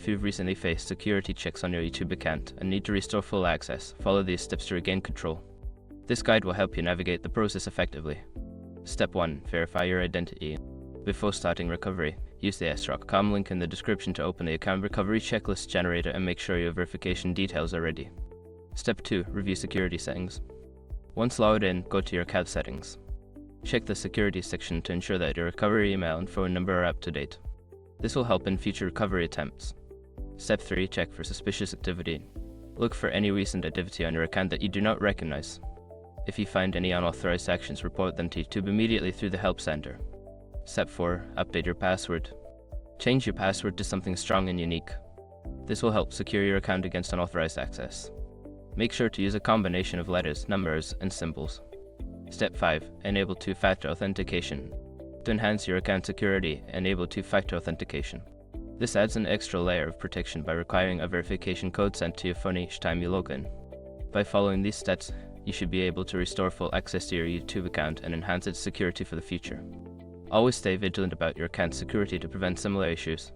you've recently faced security checks on your YouTube account and need to restore full access, follow these steps to regain control. This guide will help you navigate the process effectively. Step 1. Verify your identity. Before starting recovery, use the srock.com link in the description to open the account recovery checklist generator and make sure your verification details are ready. Step 2. Review security settings. Once logged in, go to your account settings. Check the security section to ensure that your recovery email and phone number are up to date. This will help in future recovery attempts. Step 3. Check for suspicious activity. Look for any recent activity on your account that you do not recognize. If you find any unauthorized actions, report them to YouTube immediately through the Help Center. Step 4. Update your password. Change your password to something strong and unique. This will help secure your account against unauthorized access. Make sure to use a combination of letters, numbers, and symbols. Step 5. Enable two-factor authentication. To enhance your account security, enable two-factor authentication. This adds an extra layer of protection by requiring a verification code sent to your phone each time you log in. By following these steps, you should be able to restore full access to your YouTube account and enhance its security for the future. Always stay vigilant about your account security to prevent similar issues.